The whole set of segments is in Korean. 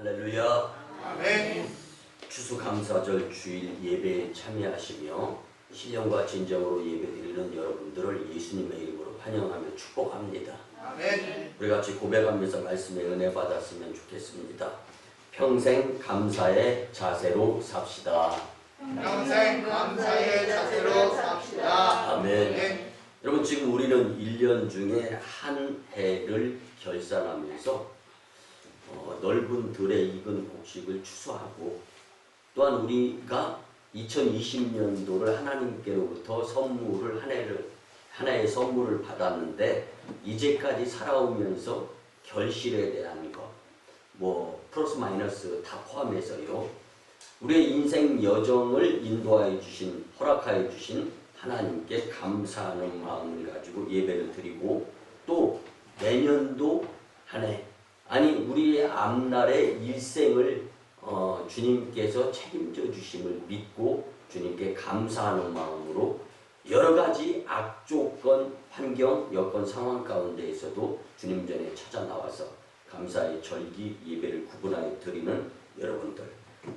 할렐루야. 아멘. 추수감사절 주일 예배에 참여하시며 신령과 진정으로 예배드리는 여러분들을 예수님의 이름으로 환영하며 축복합니다. 아멘. 우리 같이 고백하면서 말씀의 은혜 받았으면 좋겠습니다. 평생 감사의 자세로 삽시다. 평생 감사의 자세로 삽시다. 아멘. 여러분, 지금 우리는 1년 중에 한 해를 결산하면서 넓은 들에 익은 곡식을 추수하고, 또한 우리가 2020년도를 하나님께로부터 선물을 하나의 선물을 받았는데, 이제까지 살아오면서 결실에 대한 것, 플러스 마이너스 다 포함해서요, 우리의 인생 여정을 인도하여 주신, 허락하여 주신 하나님께 감사하는 마음을 가지고 예배를 드리고, 또 내년도 한 해, 우리의 앞날의 일생을 주님께서 책임져 주심을 믿고 주님께 감사하는 마음으로 여러 가지 악조건, 환경, 여건, 상황 가운데에서도 주님 전에 찾아 나와서 감사의 절기 예배를 구분하여 드리는 여러분들,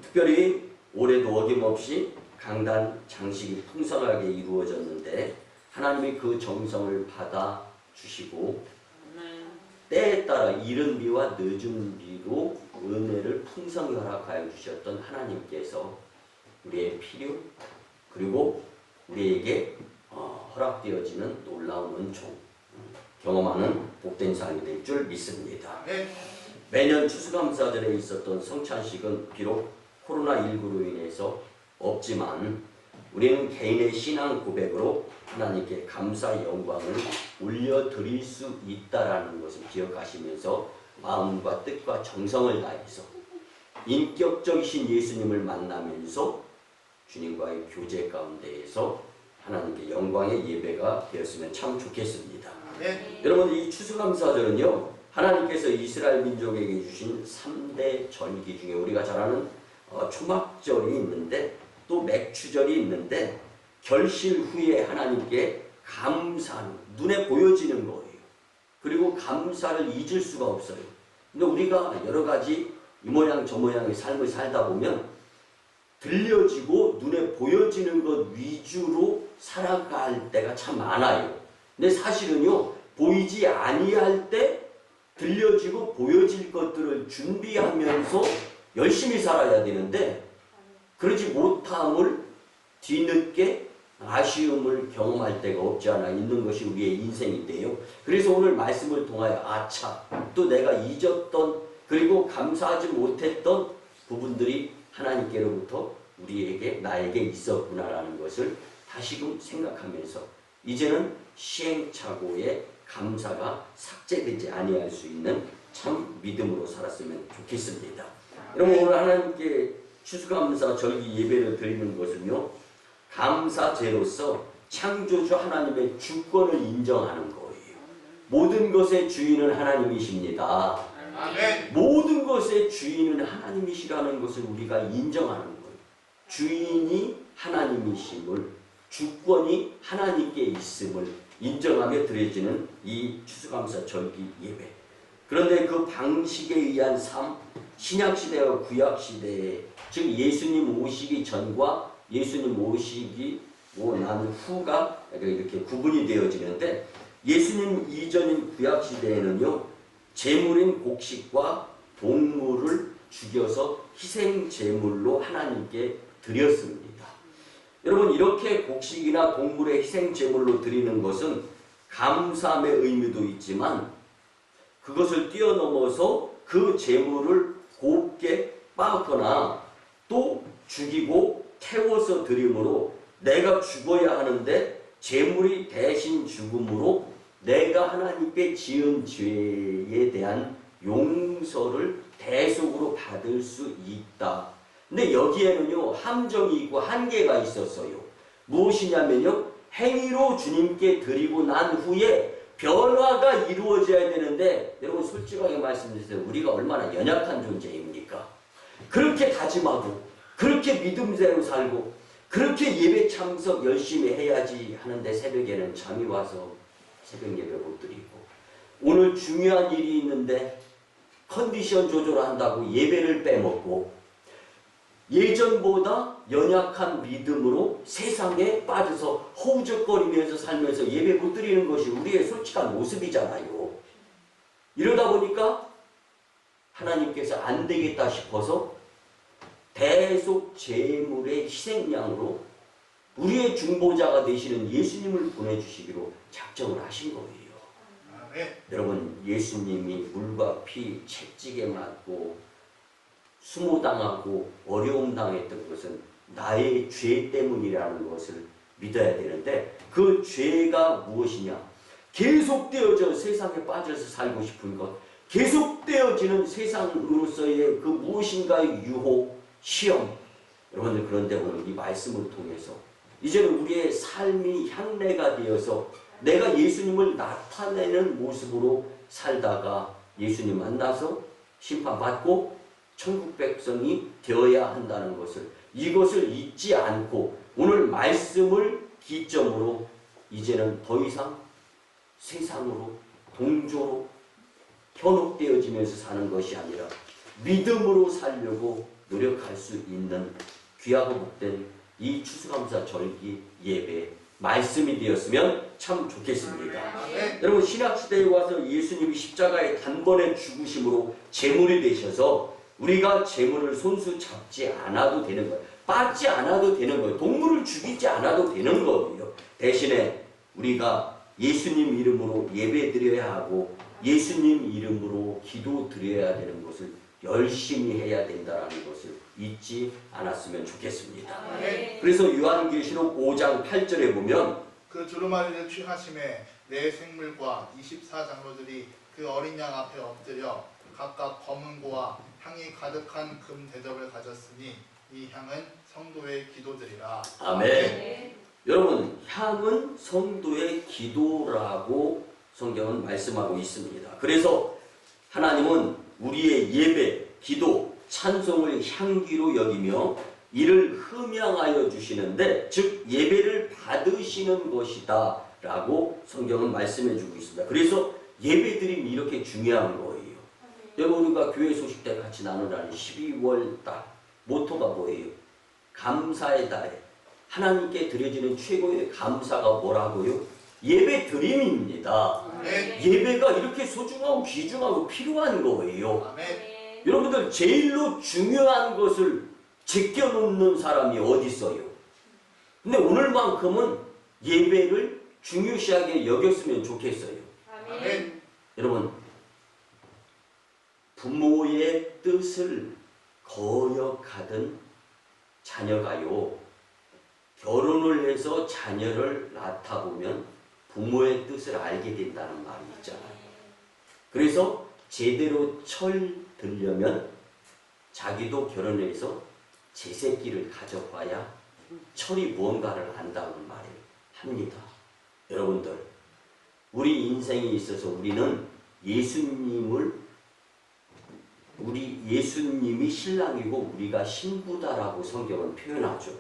특별히 올해도 어김없이 강단 장식이 풍성하게 이루어졌는데 하나님이 그 정성을 받아 주시고 때에 따라 이른 비와 늦은 비로 은혜를 풍성히 허락하여 주셨던 하나님께서 우리의 필요, 그리고 우리에게 허락되어지는 놀라운 은총 경험하는 복된 삶이 될 줄 믿습니다. 매년 추수감사절에 있었던 성찬식은 비록 코로나19로 인해서 없지만 우리는 개인의 신앙 고백으로 하나님께 감사 영광을 올려드릴 수 있다라는 것을 기억하시면서 마음과 뜻과 정성을 다해서 인격적이신 예수님을 만나면서 주님과의 교제 가운데에서 하나님께 영광의 예배가 되었으면 참 좋겠습니다. 여러분, 이 추수감사절은요, 하나님께서 이스라엘 민족에게 주신 3대 절기 중에 우리가 잘 아는 초막절이 있는데, 또 맥추절이 있는데, 결실 후에 하나님께 감사하는, 눈에 보여지는 거예요. 그리고 감사를 잊을 수가 없어요. 근데 우리가 여러 가지 이 모양 저 모양의 삶을 살다 보면 들려지고 눈에 보여지는 것 위주로 살아갈 때가 참 많아요. 근데 사실은요, 보이지 아니할 때 들려지고 보여질 것들을 준비하면서 열심히 살아야 되는데, 그러지 못함을 뒤늦게 아쉬움을 경험할 때가 없지 않아 있는 것이 우리의 인생인데요. 그래서 오늘 말씀을 통하여 또 내가 잊었던, 그리고 감사하지 못했던 부분들이 하나님께로부터 나에게 있었구나라는 것을 다시금 생각하면서 이제는 시행착오의 감사가 삭제되지 아니할 수 있는 참 믿음으로 살았으면 좋겠습니다. 여러분, 오늘 하나님께 추수감사 절기 예배를 드리는 것은요, 감사제로서 창조주 하나님의 주권을 인정하는 거예요. 모든 것의 주인은 하나님이십니다. 아멘. 모든 것의 주인은 하나님이시라는 것을 우리가 인정하는 거예요. 주인이 하나님이심을, 주권이 하나님께 있음을 인정하며 드려지는 이 추수감사 절기 예배. 그런데 그 방식에 의한 삶, 신약시대와 구약시대에, 즉 예수님 오시기 전과 예수님 오시기 난 후가 이렇게 구분이 되어지는데, 예수님 이전인 구약시대에는요, 제물인 곡식과 동물을 죽여서 희생제물로 하나님께 드렸습니다. 여러분, 이렇게 곡식이나 동물의 희생제물로 드리는 것은 감사함의 의미도 있지만 그것을 뛰어넘어서 그 제물을 곱게 빻거나 또 죽이고 태워서 드림으로 내가 죽어야 하는데 제물이 대신 죽음으로 내가 하나님께 지은 죄에 대한 용서를 대속으로 받을 수 있다. 근데 여기에는요, 함정이 있고 한계가 있었어요. 무엇이냐면요, 행위로 주님께 드리고 난 후에 변화가 이루어져야 되는데, 여러분 솔직하게 말씀드리세요. 우리가 얼마나 연약한 존재입니까? 그렇게 다짐하고 그렇게 믿음대로 살고 그렇게 예배 참석 열심히 해야지 하는데 새벽에는 잠이 와서 새벽 예배 못 드리고, 오늘 중요한 일이 있는데 컨디션 조절한다고 예배를 빼먹고 예전보다 연약한 믿음으로 세상에 빠져서 허우적거리면서 살면서 예배 못 드리는 것이 우리의 솔직한 모습이잖아요. 이러다 보니까 하나님께서 안 되겠다 싶어서 대속 제물의 희생양으로 우리의 중보자가 되시는 예수님을 보내주시기로 작정을 하신 거예요. 아멘. 여러분, 예수님이 물과 피 채찍에 맞고 수모당하고 어려움 당했던 것은 나의 죄 때문이라는 것을 믿어야 되는데, 그 죄가 무엇이냐? 계속되어져 세상에 빠져서 살고 싶은 것, 계속되어지는 세상으로서의 그 무엇인가의 유혹, 시험. 여러분들, 그런데 오늘 이 말씀을 통해서 이제는 우리의 삶이 향례가 되어서 내가 예수님을 나타내는 모습으로 살다가 예수님 만나서 심판받고 천국 백성이 되어야 한다는 것을, 이것을 잊지 않고 오늘 말씀을 기점으로 이제는 더 이상 세상으로 동조로 현혹되어지면서 사는 것이 아니라 믿음으로 살려고 노력할 수 있는 귀하고 복된 이 추수감사 절기 예배 말씀이 되었으면 참 좋겠습니다. 아멘. 여러분, 신약시대에 와서 예수님이 십자가의 단번에 죽으심으로 제물이 되셔서 우리가 제물을 손수 잡지 않아도 되는 거예요. 빠지 않아도 되는 거예요. 동물을 죽이지 않아도 되는 거예요. 대신에 우리가 예수님 이름으로 예배 드려야 하고 예수님 이름으로 기도 드려야 되는 것을 열심히 해야 된다는 것을 잊지 않았으면 좋겠습니다. 아멘. 그래서 요한계시록 5장 8절에 보면 그 두루마리를 취하심에 네 생물과 24장로들이 그 어린 양 앞에 엎드려 각각 검은 고와 향이 가득한 금 대접을 가졌으니 이 향은 성도의 기도들이라. 아멘. 여러분, 향은 성도의 기도라고 성경은 말씀하고 있습니다. 그래서 하나님은 우리의 예배, 기도, 찬송을 향기로 여기며 이를 흠양하여 주시는데, 즉 예배를 받으시는 것이다 라고 성경은 말씀해 주고 있습니다. 그래서 예배드림이 이렇게 중요한 거예요. 여러분, 우리가 교회 소식 때 같이 나누라는 12월 달 모토가 뭐예요? 감사의 달에 하나님께 드려지는 최고의 감사가 뭐라고요? 예배 드림입니다. 아멘. 예배가 이렇게 소중하고 귀중하고 필요한 거예요. 아멘. 여러분들, 제일로 중요한 것을 제껴놓는 사람이 어디 있어요? 근데 오늘만큼은 예배를 중요시하게 여겼으면 좋겠어요. 아멘. 여러분, 부모의 뜻을 거역하던 자녀가요, 결혼을 해서 자녀를 낳다 보면 부모의 뜻을 알게 된다는 말이 있잖아요. 그래서 제대로 철 들려면 자기도 결혼해서 제 새끼를 가져봐야 철이 무언가를 안다는 말을 합니다. 여러분들, 우리 인생에 있어서 우리는 예수님이 신랑이고 우리가 신부다라고 성경은 표현하죠.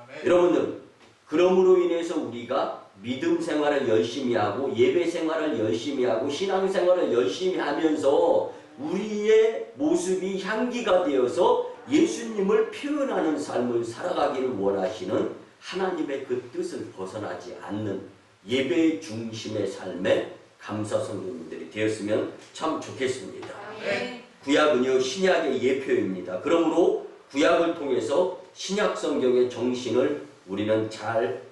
아멘. 여러분들, 그러므로 인해서 우리가 믿음 생활을 열심히 하고 예배 생활을 열심히 하고 신앙 생활을 열심히 하면서 우리의 모습이 향기가 되어서 예수님을 표현하는 삶을 살아가기를 원하시는 하나님의 그 뜻을 벗어나지 않는 예배 중심의 삶의 감사 성도님들이 되었으면 참 좋겠습니다. 아멘. 구약은요, 신약의 예표입니다. 그러므로 구약을 통해서 신약 성경의 정신을 우리는 잘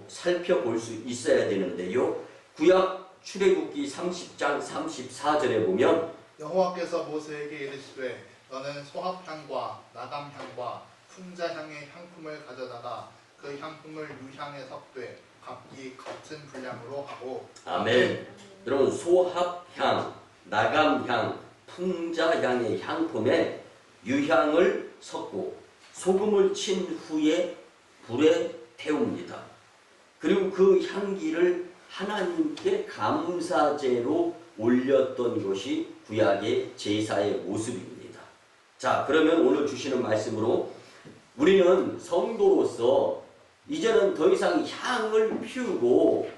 살펴볼 수 있어야 되는데요. 구약 출애굽기 30장 34절에 보면 여호와께서 모세에게 이르시되 너는 소합향과 나감향과 풍자향의 향품을 가져다가 그 향품을 유향에 섞되 각기 같은 분량으로 하고. 아멘. 여러분, 소합향, 나감향, 풍자향의 향품에 유향을 섞고 소금을 친 후에 불에 태웁니다. 그리고 그 향기를 하나님께 감사제로 올렸던 것이 구약의 제사의 모습입니다. 자, 그러면 오늘 주시는 말씀으로 우리는 성도로서 이제는 더 이상 향을 피우고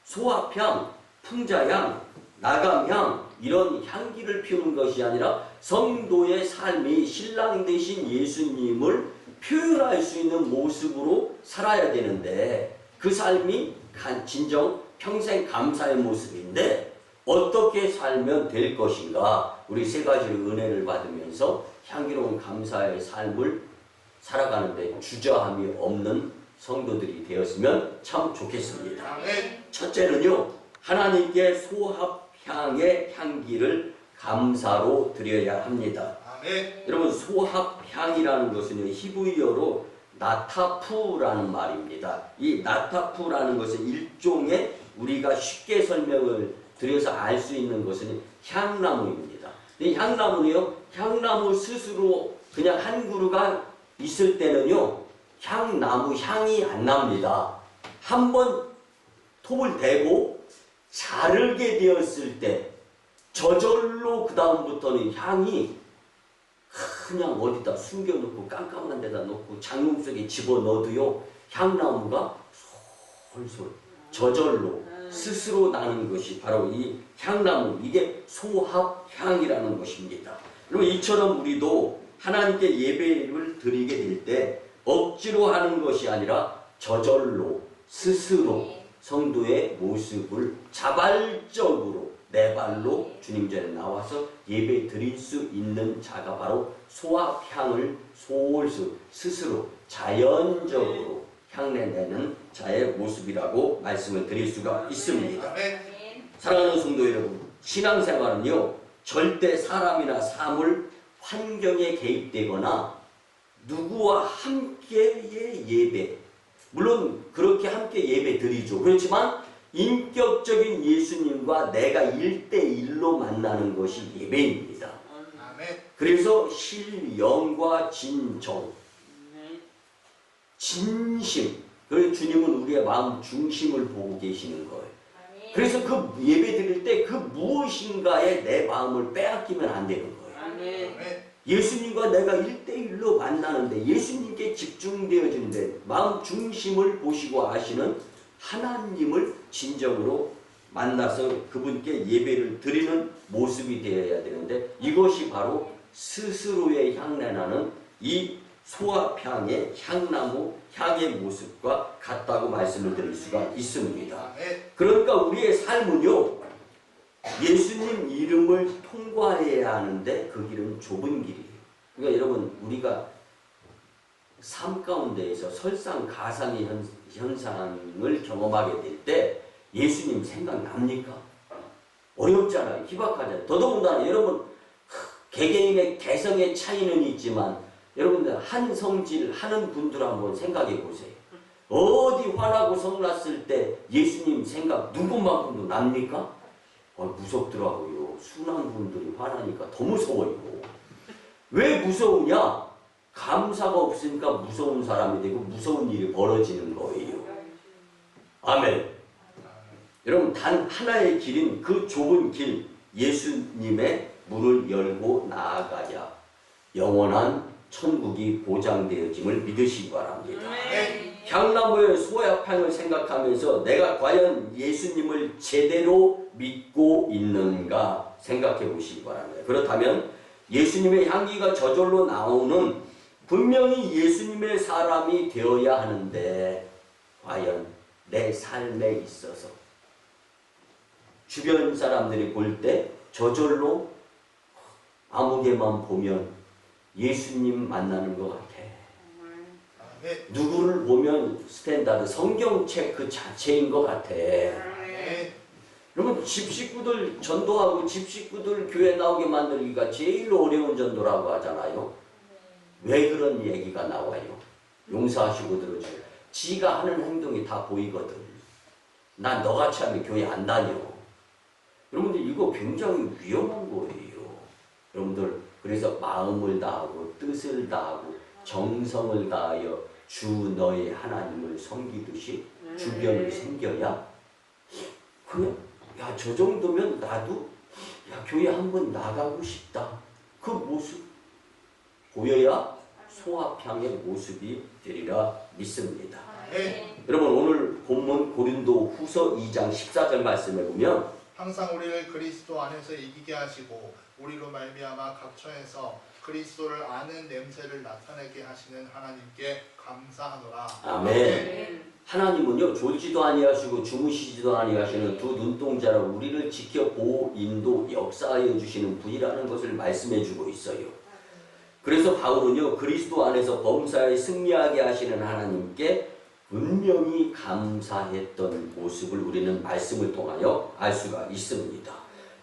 소합향, 풍자향, 나감향, 이런 향기를 피우는 것이 아니라 성도의 삶이 신랑 되신 예수님을 표현할 수 있는 모습으로 살아야 되는데 그 삶이 진정 평생 감사의 모습인데 어떻게 살면 될 것인가? 우리 세 가지의 은혜를 받으면서 향기로운 감사의 삶을 살아가는데 주저함이 없는 성도들이 되었으면 참 좋겠습니다. 아멘. 첫째는요, 하나님께 소합향의 향기를 감사로 드려야 합니다. 아멘. 여러분, 소합향이라는 것은 히브리어로 나타푸라는 말입니다. 이 나타푸라는 것은 일종의 우리가 쉽게 설명을 드려서 알 수 있는 것은 향나무입니다. 이 향나무는요, 향나무 스스로 그냥 한 그루가 있을 때는요, 향나무 향이 안 납니다. 한번 톱을 대고 자르게 되었을 때 저절로 그 다음부터는 향이 그냥 어디다 숨겨놓고 깜깜한 데다 놓고 장롱 속에 집어넣어도요, 향나무가 솔솔 저절로 스스로 나는 것이 바로 이 향나무, 이게 소합향이라는 것입니다. 그리고 이처럼 우리도 하나님께 예배를 드리게 될 때 억지로 하는 것이 아니라 저절로 스스로 성도의 모습을 자발적으로 내 발로 주님 전에 나와서 예배 드릴 수 있는 자가 바로 소합향을 솔솔 스스로 자연적으로 향내내는 자의 모습이라고 말씀을 드릴 수가 있습니다. 아멘. 사랑하는 성도 여러분, 신앙생활은요, 절대 사람이나 사물, 환경에 개입되거나 누구와 함께의 예배, 물론 그렇게 함께 예배 드리죠. 그렇지만 인격적인 예수님과 내가 1대1로 만나는 것이 예배입니다. 아멘. 그래서 실영과 진정, 진심, 그래서 주님은 우리의 마음 중심을 보고 계시는 거예요. 그래서 그 예배 드릴 때 그 무엇인가에 내 마음을 빼앗기면 안 되는 거예요. 아멘. 예수님과 내가 1대1로 만나는데 예수님께 집중되어지는데 마음 중심을 보시고 아시는 하나님을 진정으로 만나서 그분께 예배를 드리는 모습이 되어야 되는데 이것이 바로 스스로의 향내나는 이 소합향의 향나무 향의 모습과 같다고 말씀을 드릴 수가 있습니다. 아멘. 그러니까 우리의 삶은요, 예수님 이름을 통과해야 하는데 그 길은 좁은 길이에요. 그러니까 여러분, 우리가 삶 가운데에서 설상가상의 현상을 경험하게 될 때 예수님 생각납니까? 어렵잖아요. 희박하잖아요. 더더군다나 여러분, 개개인의 개성의 차이는 있지만 여러분들 한 성질 하는 분들 한번 생각해 보세요. 어디 화나고 성났을 때 예수님 생각 누구만큼도 납니까? 무섭더라고요. 순한 분들이 화나니까 더 무서워요. 왜 무서우냐? 감사가 없으니까 무서운 사람이 되고 무서운 일이 벌어지는 거예요. 아멘. 여러분, 단 하나의 길인 그 좁은 길, 예수님의 문을 열고 나아가야 영원한 천국이 보장되어짐을 믿으시기 바랍니다. 향나무의 소합향을 생각하면서 내가 과연 예수님을 제대로 믿고 있는가 생각해 보시기 바랍니다. 그렇다면 예수님의 향기가 저절로 나오는 분명히 예수님의 사람이 되어야 하는데 과연 내 삶에 있어서 주변 사람들이 볼 때 저절로 아무개만 보면 예수님 만나는 것 같아. 누구를 보면 스탠다드 성경책 그 자체인 것 같아. 여러분, 집 식구들 전도하고 집 식구들 교회 나오게 만들기가 제일 어려운 전도라고 하잖아요. 왜 그런 얘기가 나와요? 용서하시고 들어줘요. 지가 하는 행동이 다 보이거든. 난 너같이 하면 교회 안 다녀. 여러분들, 이거 굉장히 위험한 거예요. 여러분들, 그래서 마음을 다하고 뜻을 다하고 정성을 다하여 주 너의 하나님을 섬기듯이 주변을 섬겨야 그냥 야, 저 정도면 나도 야, 교회 한번 나가고 싶다. 그 모습 보여야 소합향의 모습이 되리라 믿습니다. 여러분, 오늘 본문 고린도 후서 2장 14절 말씀에 보면 항상 우리를 그리스도 안에서 이기게 하시고 우리로 말미암아 각처에서 그리스도를 아는 냄새를 나타내게 하시는 하나님께 감사하노라. 아멘. 하나님은요 졸지도 아니하시고 주무시지도 아니하시는 두 눈동자로 우리를 지켜 보호 인도 역사하여 주시는 분이라는 것을 말씀해 주고 있어요. 그래서 바울은요 그리스도 안에서 범사에 승리하게 하시는 하나님께 분명히 감사했던 모습을 우리는 말씀을 통하여 알 수가 있습니다.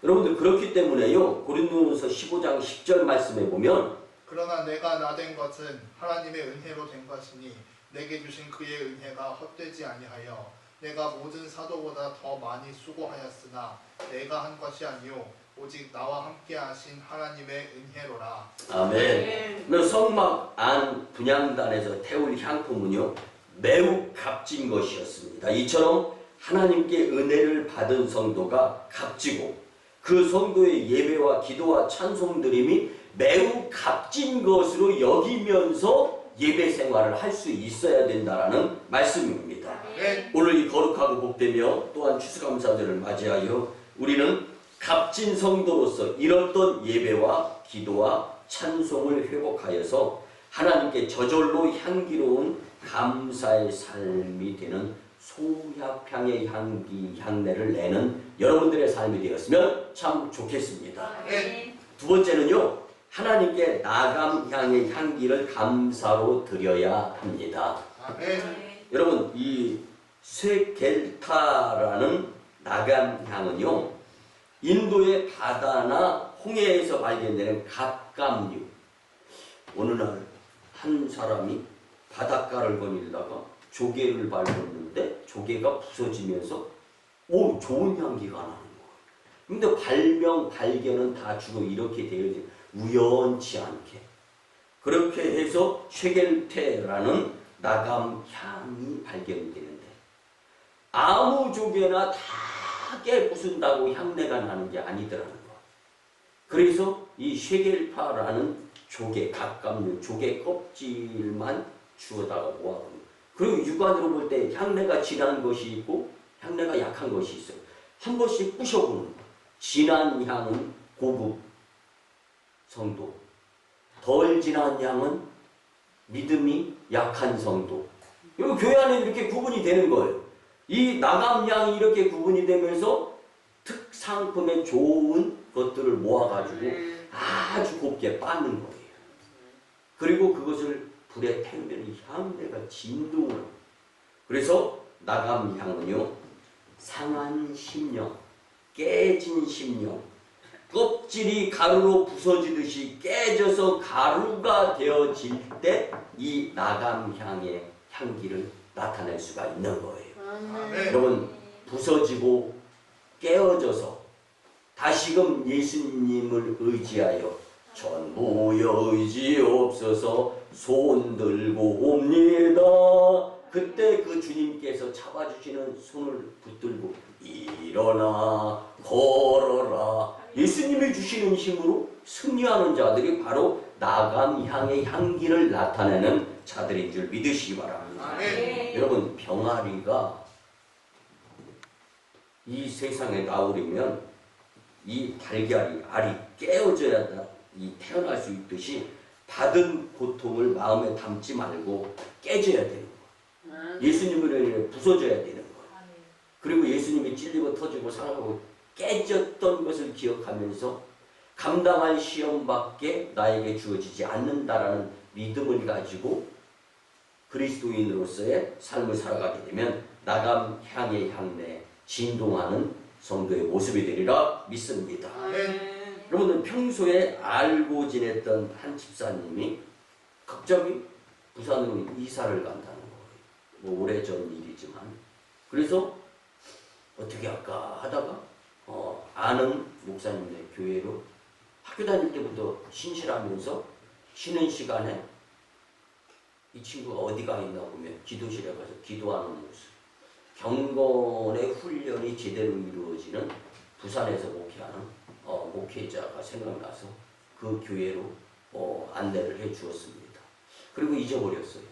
여러분들 그렇기 때문에요 고린도전서 15장 10절 말씀에 보면 그러나 내가 나된 것은 하나님의 은혜로 된 것이니 내게 주신 그의 은혜가 헛되지 아니하여 내가 모든 사도보다 더 많이 수고하였으나 내가 한 것이 아니요 오직 나와 함께 하신 하나님의 은혜로라. 아멘. 성막 안 분향단에서 태울 향품은요 매우 값진 것이었습니다. 이처럼 하나님께 은혜를 받은 성도가 값지고 그 성도의 예배와 기도와 찬송 드림이 매우 값진 것으로 여기면서 예배 생활을 할 수 있어야 된다라는 말씀입니다. 오늘 이 거룩하고 복되며 또한 추수감사절을 맞이하여 우리는 값진 성도로서 잃었던 예배와 기도와 찬송을 회복하여서 하나님께 저절로 향기로운 감사의 삶이 되는 소합향의 향내를 내는 여러분들의 삶이 되었으면 참 좋겠습니다. 두 번째는요 하나님께 나감향의 향기를 감사로 드려야 합니다. 여러분 이 쇠겔타라는 나감향은요 인도의 바다나 홍해에서 발견되는 갑각류. 어느 날 한 사람이 바닷가를 거닐다가 조개를 밟았는데 조개가 부서지면서 오 좋은 향기가 나는 거예요. 근데 발견은 다 주로 이렇게 되어 있어요. 우연치 않게. 그렇게 해서 쉐겔테라는 나감향이 발견되는데 아무 조개나 다 깨부순다고 향내가 나는 게 아니더라는 거. 그래서 이 쉐겔파라는 조개, 갑각류, 조개 껍질만 주워다가 모아놓은. 그리고 육안으로 볼 때 향내가 진한 것이 있고 향내가 약한 것이 있어요. 한 번씩 부셔보는 거예요. 진한 향은 고급 성도, 덜 진한 향은 믿음이 약한 성도. 그리고 교회 안에 이렇게 구분이 되는 거예요. 이 나감향이 이렇게 구분이 되면서 특상품의 좋은 것들을 모아가지고 아주 곱게 빻는 거예요. 그리고 그것을 불에 태우면 향내가 진동을 합니다. 그래서 나감향은요 상한 심령, 깨진 심령, 껍질이 가루로 부서지듯이 깨져서 가루가 되어질 때 이 나감향의 향기를 나타낼 수가 있는 거예요. 여러분 부서지고 깨어져서 다시금 예수님을 의지하여 전부여 의지없어서 손 들고 옵니다. 그때 그 주님께서 잡아주시는 손을 붙들고 일어나 걸어라. 예수님이 주시는 힘으로 승리하는 자들이 바로 나감향의 향기를 나타내는 자들인 줄 믿으시기 바랍니다. 여러분 병아리가 이 세상에 나오려면 이 달걀이 알이 깨어져야 이 태어날 수 있듯이 받은 고통을 마음에 담지 말고 깨져야 되는 거예요. 예수님을 부서져야 되는 거예요. 그리고 예수님이 찔리고 터지고 상하고 깨졌던 것을 기억하면서 감당할 시험밖에 나에게 주어지지 않는다라는 믿음을 가지고 그리스도인으로서의 삶을 살아가게 되면 나감향의 향내에 진동하는 성도의 모습이 되리라 믿습니다. 여러분들 평소에 알고 지냈던 한 집사님이 갑자기 부산으로 이사를 간다는 거예요. 뭐 오래전 일이지만. 그래서 어떻게 할까 하다가 아는 목사님네 교회로 학교 다닐 때부터 신실하면서 쉬는 시간에 이 친구가 어디가 있나 보면 기도실에 가서 기도하는 모습. 경건의 훈련이 제대로 이루어지는 부산에서 목회하는 목회자가 생각나서 그 교회로 안내를 해 주었습니다. 그리고 잊어버렸어요.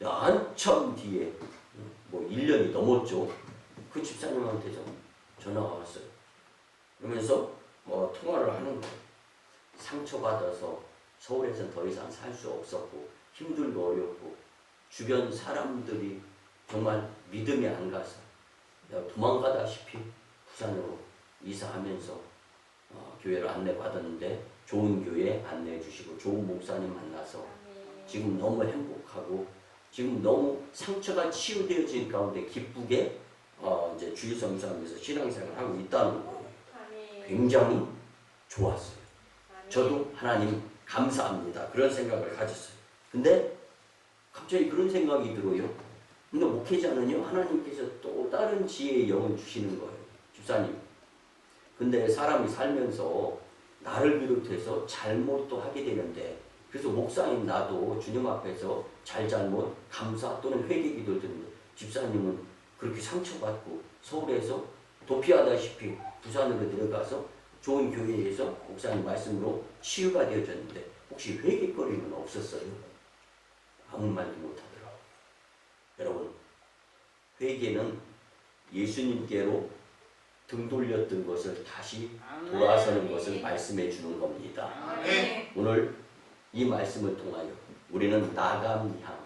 한참 뒤에 뭐 1년이 넘었죠. 그 집사님한테 전화가 왔어요. 그러면서 통화를 하는 거예요. 상처받아서 서울에서는 더 이상 살 수 없었고 힘들고 어렵고 주변 사람들이 정말 믿음이 안 가서 내가 도망가다시피 부산으로 이사하면서 교회를 안내받았는데 좋은 교회 안내해 주시고 좋은 목사님 만나서 지금 너무 행복하고 지금 너무 상처가 치유되어진 가운데 기쁘게 이제 주일성수하면서 신앙생활을 하고 있다는 거예요. 굉장히 좋았어요. 저도 하나님 감사합니다. 그런 생각을 가졌어요. 근데 갑자기 그런 생각이 들어요. 근데 목회자는요, 하나님께서 또 다른 지혜의 영을 주시는 거예요. 집사님. 근데 사람이 살면서 나를 비롯해서 잘못도 하게 되는데, 그래서 목사님 나도 주님 앞에서 잘잘못 감사 또는 회개 기도를 드는데, 집사님은 그렇게 상처받고 서울에서 도피하다시피 부산으로 들어가서 좋은 교회에서 목사님 말씀으로 치유가 되어졌는데 혹시 회개거리는 없었어요? 아무 말도 못하더라고요. 여러분, 회개는 예수님께로 등 돌렸던 것을 다시 돌아서는 것을 말씀해 주는 겁니다. 오늘 이 말씀을 통하여 우리는 나감향,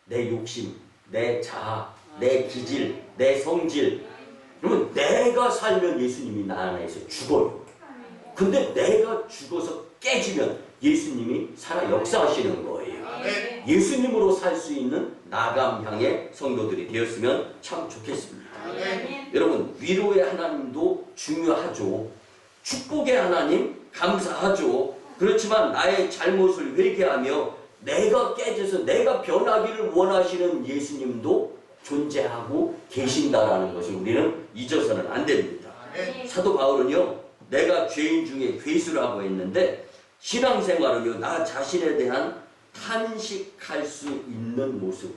내 욕심, 내 자아, 내 기질, 내 성질, 그러면 내가 살면 예수님이 나 안에서 죽어요. 근데 내가 죽어서 깨지면 예수님이 살아 역사하시는 거예요. 예수님으로 살 수 있는 나감향의 성도들이 되었으면 참 좋겠습니다. 여러분, 위로의 하나님도 중요하죠. 축복의 하나님 감사하죠. 그렇지만 나의 잘못을 회개하며 내가 깨져서 내가 변하기를 원하시는 예수님도 존재하고 계신다라는 것을 우리는 잊어서는 안 됩니다. 사도 바울은요, 내가 죄인 중에 괴수라고 했는데 신앙생활은요, 나 자신에 대한 탄식할 수 있는 모습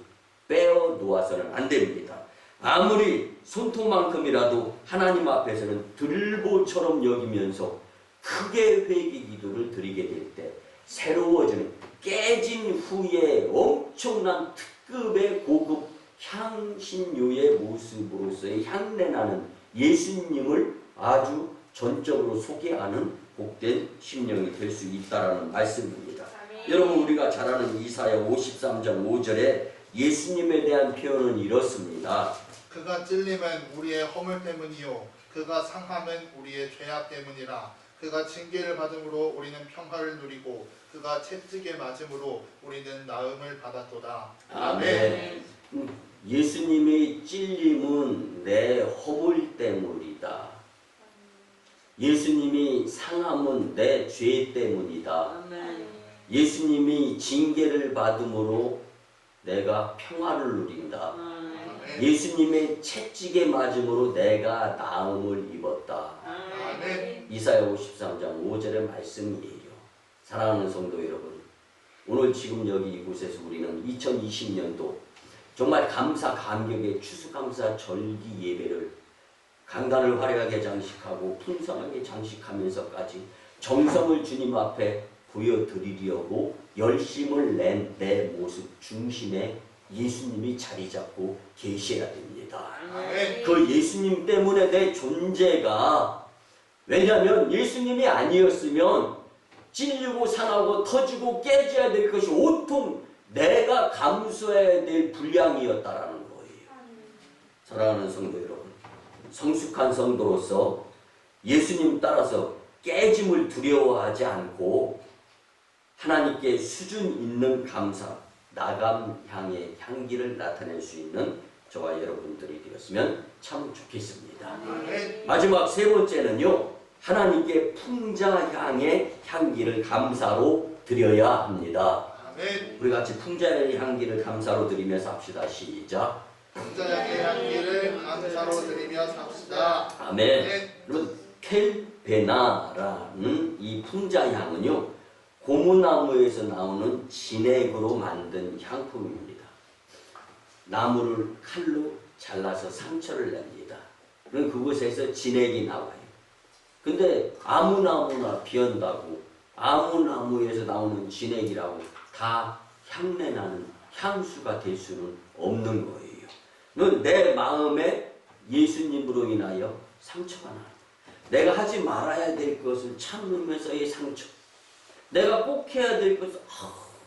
빼어 놓아서는 안 됩니다. 아무리 손톱만큼이라도 하나님 앞에서는 들보처럼 여기면서 크게 회개 기도를 드리게 될 때 새로워지는, 깨진 후에 엄청난 특급의 고급 향신료의 모습으로서의 향내나는 예수님을 아주 전적으로 소개하는 복된 심령이 될 수 있다라는 말씀입니다. 여러분, 우리가 잘 아는 이사야 53장 5절에 예수님에 대한 표현은 이렇습니다. 그가 찔림은 우리의 허물 때문이요 그가 상함은 우리의 죄악 때문이라. 그가 징계를 받음으로 우리는 평화를 누리고 그가 채찍에 맞음으로 우리는 나음을 받았도다. 아멘. 예수님의 찔림은 내 허물 때문이다. 예수님이 상함은 내 죄 때문이다. 예수님이 징계를 받음으로 내가 평화를 누린다. 예수님의 채찍에 맞음으로 내가 나음을 입었다. 이사야 53장 5절의 말씀이에요. 사랑하는 성도 여러분, 오늘 지금 여기 이곳에서 우리는 2020년도 정말 감사 감격의 추수감사 절기 예배를 강단을 화려하게 장식하고 풍성하게 장식하면서까지 정성을 주님 앞에 보여드리려고 열심을 낸 내 모습 중심에 예수님이 자리 잡고 계셔야 됩니다. 그 예수님 때문에 내 존재가, 왜냐하면 예수님이 아니었으면 찔리고 상하고 터지고 깨져야 될 것이 온통 내가 감수해야 될 분량이었다라는 거예요. 사랑하는 성도 여러분, 성숙한 성도로서 예수님 따라서 깨짐을 두려워하지 않고 하나님께 수준 있는 감사, 나감향의 향기를 나타낼 수 있는 저와 여러분들이 되었으면 참 좋겠습니다. 마지막 세 번째는요, 하나님께 풍자향의 향기를 감사로 드려야 합니다. 우리 같이 풍자향의 향기를 감사로 드리면서 합시다. 시작. 풍자향의 향기를 감사로 드리며 삽시다. 아멘. 여러분, 켈베나라는 이 풍자향은요, 고무나무에서 나오는 진액으로 만든 향품입니다. 나무를 칼로 잘라서 상처를 냅니다. 그럼 그곳에서 진액이 나와요. 근데 아무 나무나 피한다고 아무 나무에서 나오는 진액이라고 다 향내나는 향수가 될 수는 없는 거예요. 내 마음에 예수님으로 인하여 상처가 나는 거예요. 내가 하지 말아야 될 것을 참으면서의 상처, 내가 꼭 해야 될 것을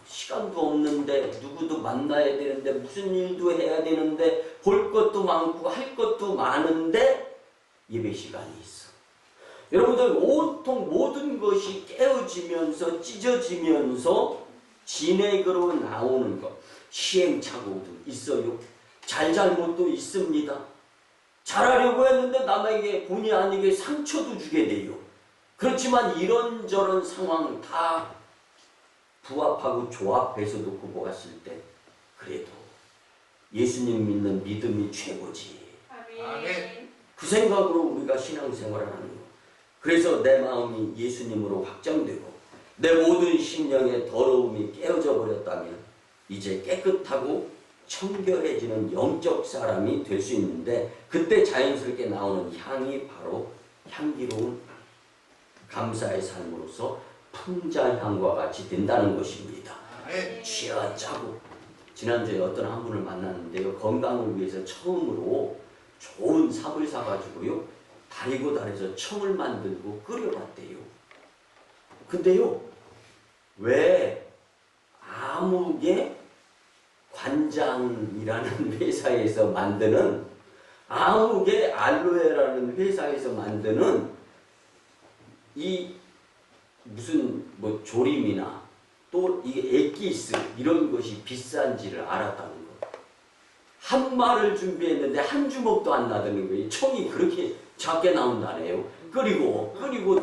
시간도 없는데 누구도 만나야 되는데 무슨 일도 해야 되는데 볼 것도 많고 할 것도 많은데 예배 시간이 있어. 여러분들 온통 모든 것이 깨어지면서 찢어지면서 진액으로 나오는 것, 시행착오도 있어요. 잘잘못도 있습니다. 잘하려고 했는데 남에게 본의 아니게 상처도 주게 돼요. 그렇지만 이런저런 상황 다 부합하고 조합해서 놓고 보았을 때 그래도 예수님 믿는 믿음이 최고지. 아멘. 그 생각으로 우리가 신앙생활을 하는 거. 그래서 내 마음이 예수님으로 확정되고 내 모든 심령의 더러움이 깨어져 버렸다면 이제 깨끗하고 청결해지는 영적 사람이 될 수 있는데 그때 자연스럽게 나오는 향이 바로 향기로운 감사의 삶으로서 풍자향과 같이 된다는 것입니다. 쥐어짜고 지난주에 어떤 한 분을 만났는데요. 건강을 위해서 처음으로 좋은 삽을 사가지고요. 다리고 달에서 청을 만들고 끓여봤대요. 근데요. 왜 아무개 관장이라는 회사에서 만드는 아무개 알로에라는 회사에서 만드는 이 무슨 뭐 조림이나 또 이게 액기스 이런 것이 비싼지를 알았다는 거. 한 말을 준비했는데 한 주먹도 안 나드는 거예요. 청이 그렇게 작게 나온다네요. 끓이고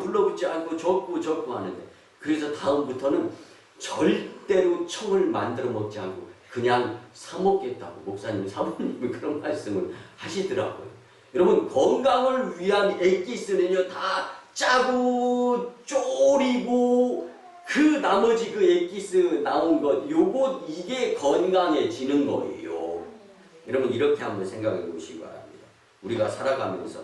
둘러붙지 않고 적고 하는데 그래서 다음부터는 절대로 청을 만들어 먹지 않고 그냥 사 먹겠다고 목사님 사모님이 그런 말씀을 하시더라고요. 여러분 건강을 위한 액기스는요 다 짜고 졸이고 그 나머지 그 액기스 나온 것 요거 이게 건강해지는 거예요. 여러분 이렇게 한번 생각해 보시기 바랍니다. 우리가 살아가면서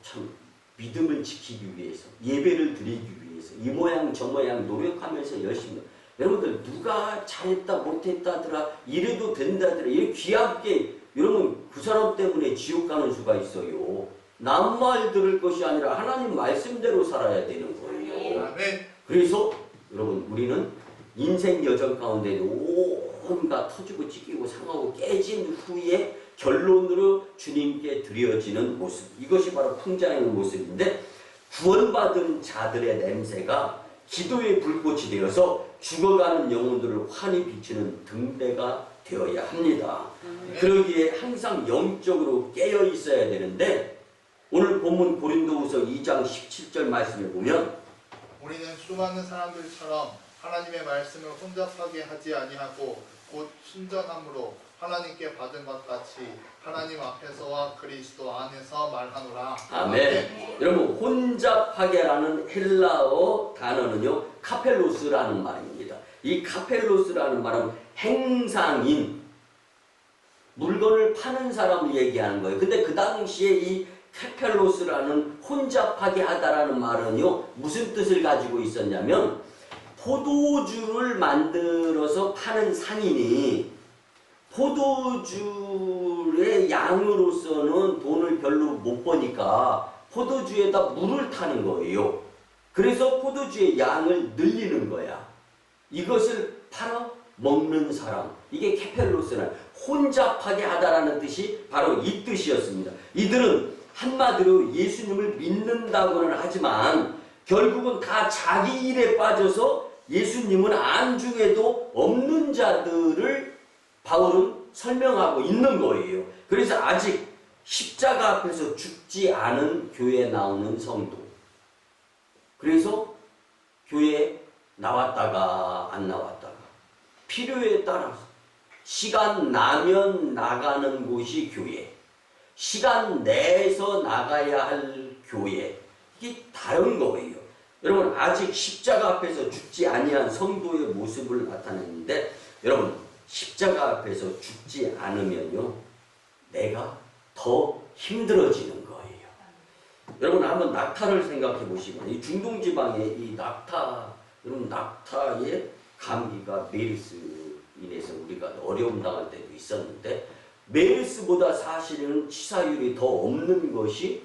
참 믿음을 지키기 위해서 예배를 드리기 위해서 이 모양 저 모양 노력하면서 열심히 여러분들 누가 잘했다 못했다더라 이래도 된다더라 이렇게 귀하게 여러분 그 사람 때문에 지옥 가는 수가 있어요. 남말 들을 것이 아니라 하나님 말씀대로 살아야 되는 거예요. 아멘. 그래서 여러분 우리는 인생 여정 가운데 온갖 터지고 찢기고 상하고 깨진 후에 결론으로 주님께 드려지는 모습 이것이 바로 풍자의 모습인데 구원받은 자들의 냄새가 기도의 불꽃이 되어서 죽어가는 영혼들을 환히 비추는 등대가 되어야 합니다. 그러기에 항상 영적으로 깨어 있어야 되는데 오늘 본문 고린도후서 2장 17절 말씀을 보면 우리는 수많은 사람들처럼 하나님의 말씀을 혼잡하게 하지 아니하고 곧 순전함으로 하나님께 받은 것 같이 하나님 앞에서와 그리스도 안에서 말하노라. 아멘. 여러분 혼잡하게라는 헬라어 단어는요 카펠로스라는 말입니다. 이 카펠로스라는 말은 행상인 물건을 파는 사람을 얘기하는 거예요. 근데 그 당시에 이 카펠로스라는 혼잡하게 하다라는 말은요 무슨 뜻을 가지고 있었냐면 포도주를 만들어서 파는 상인이 포도주의 양으로서는 돈을 별로 못 버니까 포도주에다 물을 타는 거예요. 그래서 포도주의 양을 늘리는 거야. 이것을 팔아 먹는 사람. 이게 케펠로스는 혼잡하게 하다라는 뜻이 바로 이 뜻이었습니다. 이들은 한마디로 예수님을 믿는다고는 하지만 결국은 다 자기 일에 빠져서 예수님은 안중에도 없는 자들을 바울은 설명하고 있는 거예요. 그래서 아직 십자가 앞에서 죽지 않은 교회에 나오는 성도. 그래서 교회에 나왔다가 안 나왔다가 필요에 따라서 시간 나면 나가는 곳이 교회. 시간 내서 나가야 할 교회. 이게 다른 거예요. 여러분 아직 십자가 앞에서 죽지 아니한 성도의 모습을 나타내는데 여러분 십자가 앞에서 죽지 않으면요 내가 더 힘들어지는 거예요. 여러분 한번 낙타를 생각해 보시면 이 중동 지방에 이 낙타 여러분 낙타의 감기가 메르스 인해서 우리가 어려움 당할 때도 있었는데 메르스보다 사실은 치사율이 더 없는 것이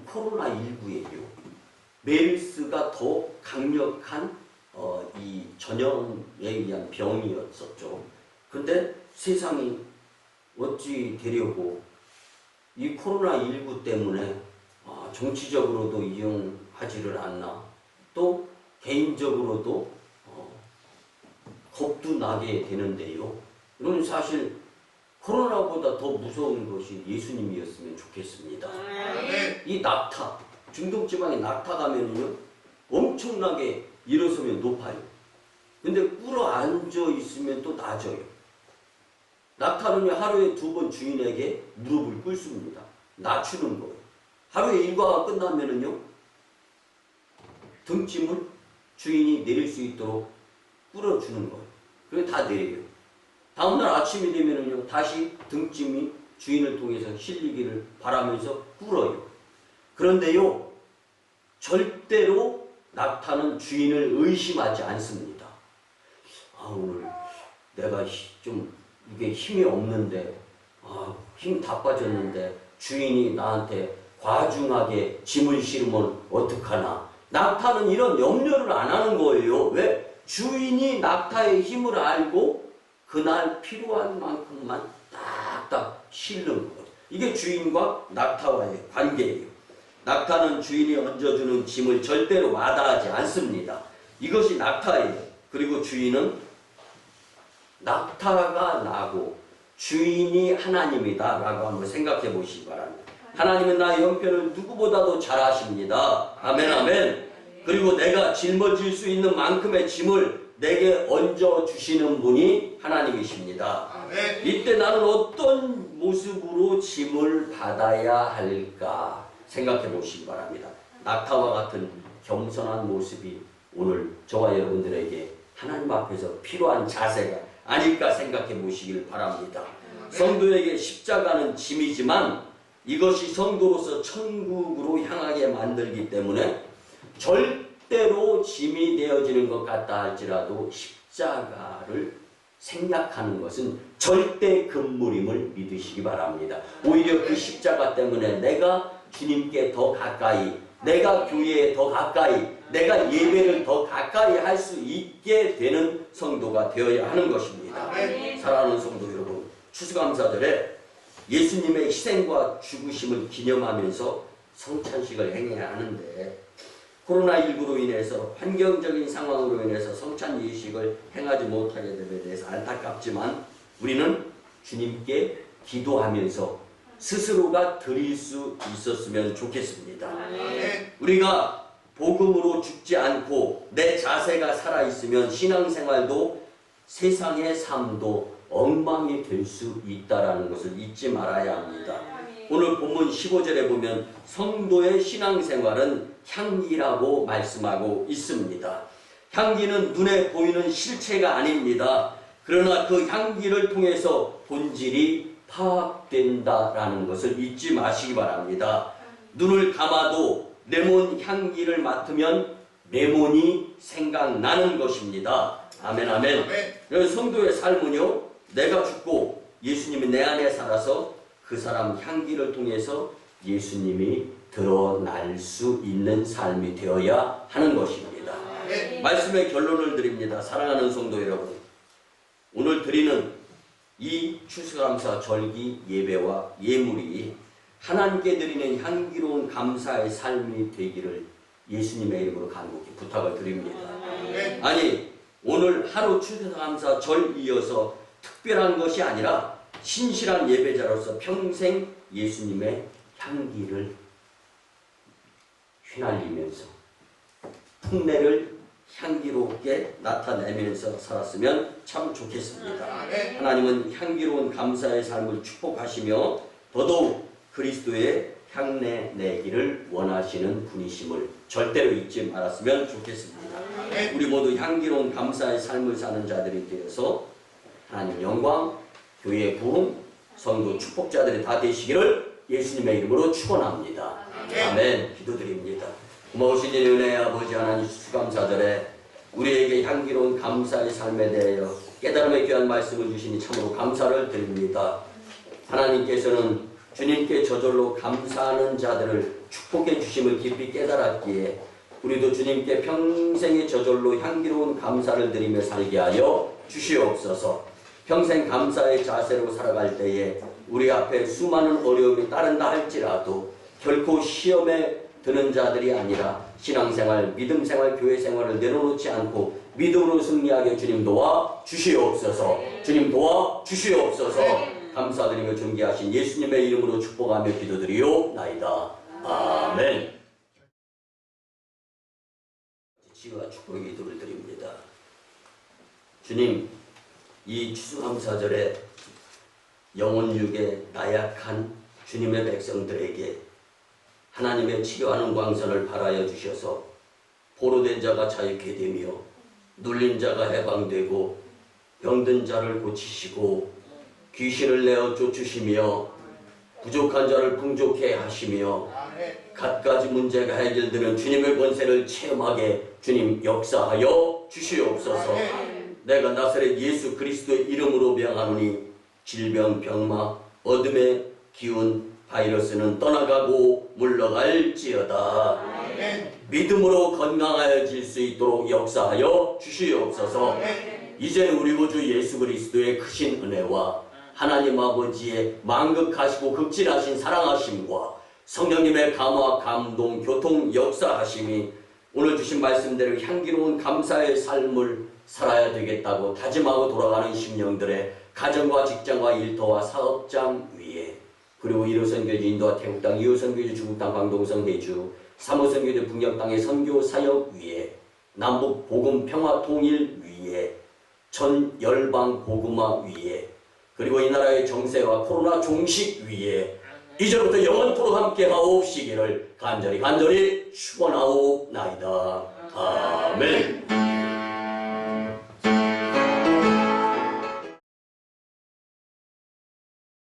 코로나19예요. 메르스가 더 강력한 이 전염에 의한 병이었었죠. 그런데 세상이 어찌 되려고 이 코로나19 때문에 정치적으로도 이용하지를 않나, 또 개인적으로도 겁도 나게 되는데요. 이건 사실 코로나보다 더 무서운 것이 예수님이었으면 좋겠습니다. 이 낙타, 중동지방에 낙타 가면은요, 엄청나게 일어서면 높아요. 근데 꿇어 앉아 있으면 또 낮아요. 낙타는요, 하루에 2번 주인에게 무릎을 꿇습니다. 낮추는 거예요. 하루에 일과가 끝나면은요, 등짐을 주인이 내릴 수 있도록 꿇어주는 거예요. 그래서 다 내려요. 다음날 아침이 되면은요, 다시 등짐이 주인을 통해서 실리기를 바라면서 꿇어요. 그런데요, 절대로 낙타는 주인을 의심하지 않습니다. 오늘 내가 좀 이게 힘이 없는데, 힘 다 빠졌는데 주인이 나한테 과중하게 짐을 실으면 어떡하나. 낙타는 이런 염려를 안 하는 거예요. 왜? 주인이 낙타의 힘을 알고 그날 필요한 만큼만 딱딱 실는 거예요. 이게 주인과 낙타와의 관계예요. 낙타는 주인이 얹어주는 짐을 절대로 마다하지 않습니다. 이것이 낙타예요. 그리고 주인은 낙타가 나고 주인이 하나님이다 라고 한번 생각해 보시기 바랍니다. 하나님은 나의 형편을 누구보다도 잘 아십니다. 아멘 아멘. 그리고 내가 짊어질 수 있는 만큼의 짐을 내게 얹어주시는 분이 하나님이십니다. 이때 나는 어떤 모습으로 짐을 받아야 할까 생각해 보시기 바랍니다. 낙타와 같은 겸손한 모습이 오늘 저와 여러분들에게 하나님 앞에서 필요한 자세가 아닐까 생각해 보시길 바랍니다. 성도에게 십자가는 짐이지만 이것이 성도로서 천국으로 향하게 만들기 때문에 절대로 짐이 되어지는 것 같다 할지라도 십자가를 생략하는 것은 절대 금물임을 믿으시기 바랍니다. 오히려 그 십자가 때문에 내가 주님께 더 가까이, 내가 교회에 더 가까이, 내가 예배를 더 가까이 할 수 있게 되는 성도가 되어야 하는 것입니다. 사랑하는 성도 여러분, 추수감사절에 예수님의 희생과 죽으심을 기념하면서 성찬식을 행해야 하는데, 코로나19로 인해서 환경적인 상황으로 인해서 성찬 예식을 행하지 못하게 됨에 대해서 안타깝지만 우리는 주님께 기도하면서 스스로가 드릴 수 있었으면 좋겠습니다. 우리가 복음으로 죽지 않고 내 자세가 살아있으면 신앙생활도 세상의 삶도 엉망이 될 수 있다는 것을 잊지 말아야 합니다. 오늘 본문 15절에 보면 성도의 신앙생활은 향기라고 말씀하고 있습니다. 향기는 눈에 보이는 실체가 아닙니다. 그러나 그 향기를 통해서 본질이 파악된다라는 것을 잊지 마시기 바랍니다. 눈을 감아도 레몬 향기를 맡으면 레몬이 생각나는 것입니다. 아멘 아멘. 그래서 성도의 삶은요, 내가 죽고 예수님이 내 안에 살아서 그 사람 향기를 통해서 예수님이 드러날 수 있는 삶이 되어야 하는 것입니다. 말씀의 결론을 드립니다. 사랑하는 성도 여러분, 오늘 드리는 이 추수감사 절기 예배와 예물이 하나님께 드리는 향기로운 감사의 삶이 되기를 예수님의 이름으로 간곡히 부탁을 드립니다. 아니, 오늘 하루 추수감사 절 이어서 특별한 것이 아니라 신실한 예배자로서 평생 예수님의 향기를 휘날리면서 풍내를 향기롭게 나타내면서 살았으면 참 좋겠습니다. 하나님은 향기로운 감사의 삶을 축복하시며 더더욱 그리스도의 향내 내기를 원하시는 분이심을 절대로 잊지 말았으면 좋겠습니다. 우리 모두 향기로운 감사의 삶을 사는 자들이 되어서 하나님 영광, 교회의 부흥, 성도 축복자들이 다 되시기를 예수님의 이름으로 축원합니다. 아멘. 기도드립니다. 고마우신 은혜의 아버지 하나님, 추수감사절에 우리에게 향기로운 감사의 삶에 대하여 깨달음의 귀한 말씀을 주시니 참으로 감사를 드립니다. 하나님께서는 주님께 저절로 감사하는 자들을 축복해 주심을 깊이 깨달았기에 우리도 주님께 평생의 저절로 향기로운 감사를 드리며 살게 하여 주시옵소서. 평생 감사의 자세로 살아갈 때에 우리 앞에 수많은 어려움이 따른다 할지라도 결코 시험에 드는 자들이 아니라 신앙생활, 믿음생활, 교회생활을 내려놓지 않고 믿음으로 승리하게 주님 도와 주시옵소서. 주님 도와 주시옵소서. 감사드리며 존귀하신 예수님의 이름으로 축복하며 기도드리옵나이다. 아멘. 치유와 축복의 기도를 드립니다. 주님, 이 추수감사절에 영혼육에 나약한 주님의 백성들에게 하나님의 치료하는 광선을 발하여 주셔서 포로된 자가 자유케 되며 눌린 자가 해방되고 병든 자를 고치시고 귀신을 내어 쫓으시며 부족한 자를 풍족해 하시며 갖가지 문제가 해결되는 주님의 권세를 체험하게 주님 역사하여 주시옵소서. 내가 나사렛 예수 그리스도의 이름으로 명하노니 질병, 병마, 어둠의 기운, 바이러스는 떠나가고 물러갈지어다. 믿음으로 건강하여질 수 있도록 역사하여 주시옵소서. 이제는 우리 구주 예수 그리스도의 크신 은혜와 하나님 아버지의 만극하시고 극진하신 사랑하심과 성령님의 감화, 감동, 교통, 역사하심이 오늘 주신 말씀대로 향기로운 감사의 삶을 살아야 되겠다고 다짐하고 돌아가는 심령들의 가정과 직장과 일터와 사업장 위에, 그리고 1호 선교지 인도와 태국 땅, 2호 선교지 중국 땅, 광동성 대주, 3호 선교지 북녘 땅의 선교 사역 위에, 남북 복음 평화 통일 위에, 전 열방 복음화 위에, 그리고 이 나라의 정세와 코로나 종식 위에 이제부터 영원토록 함께 하옵시기를 간절히 축원하옵나이다. 아멘.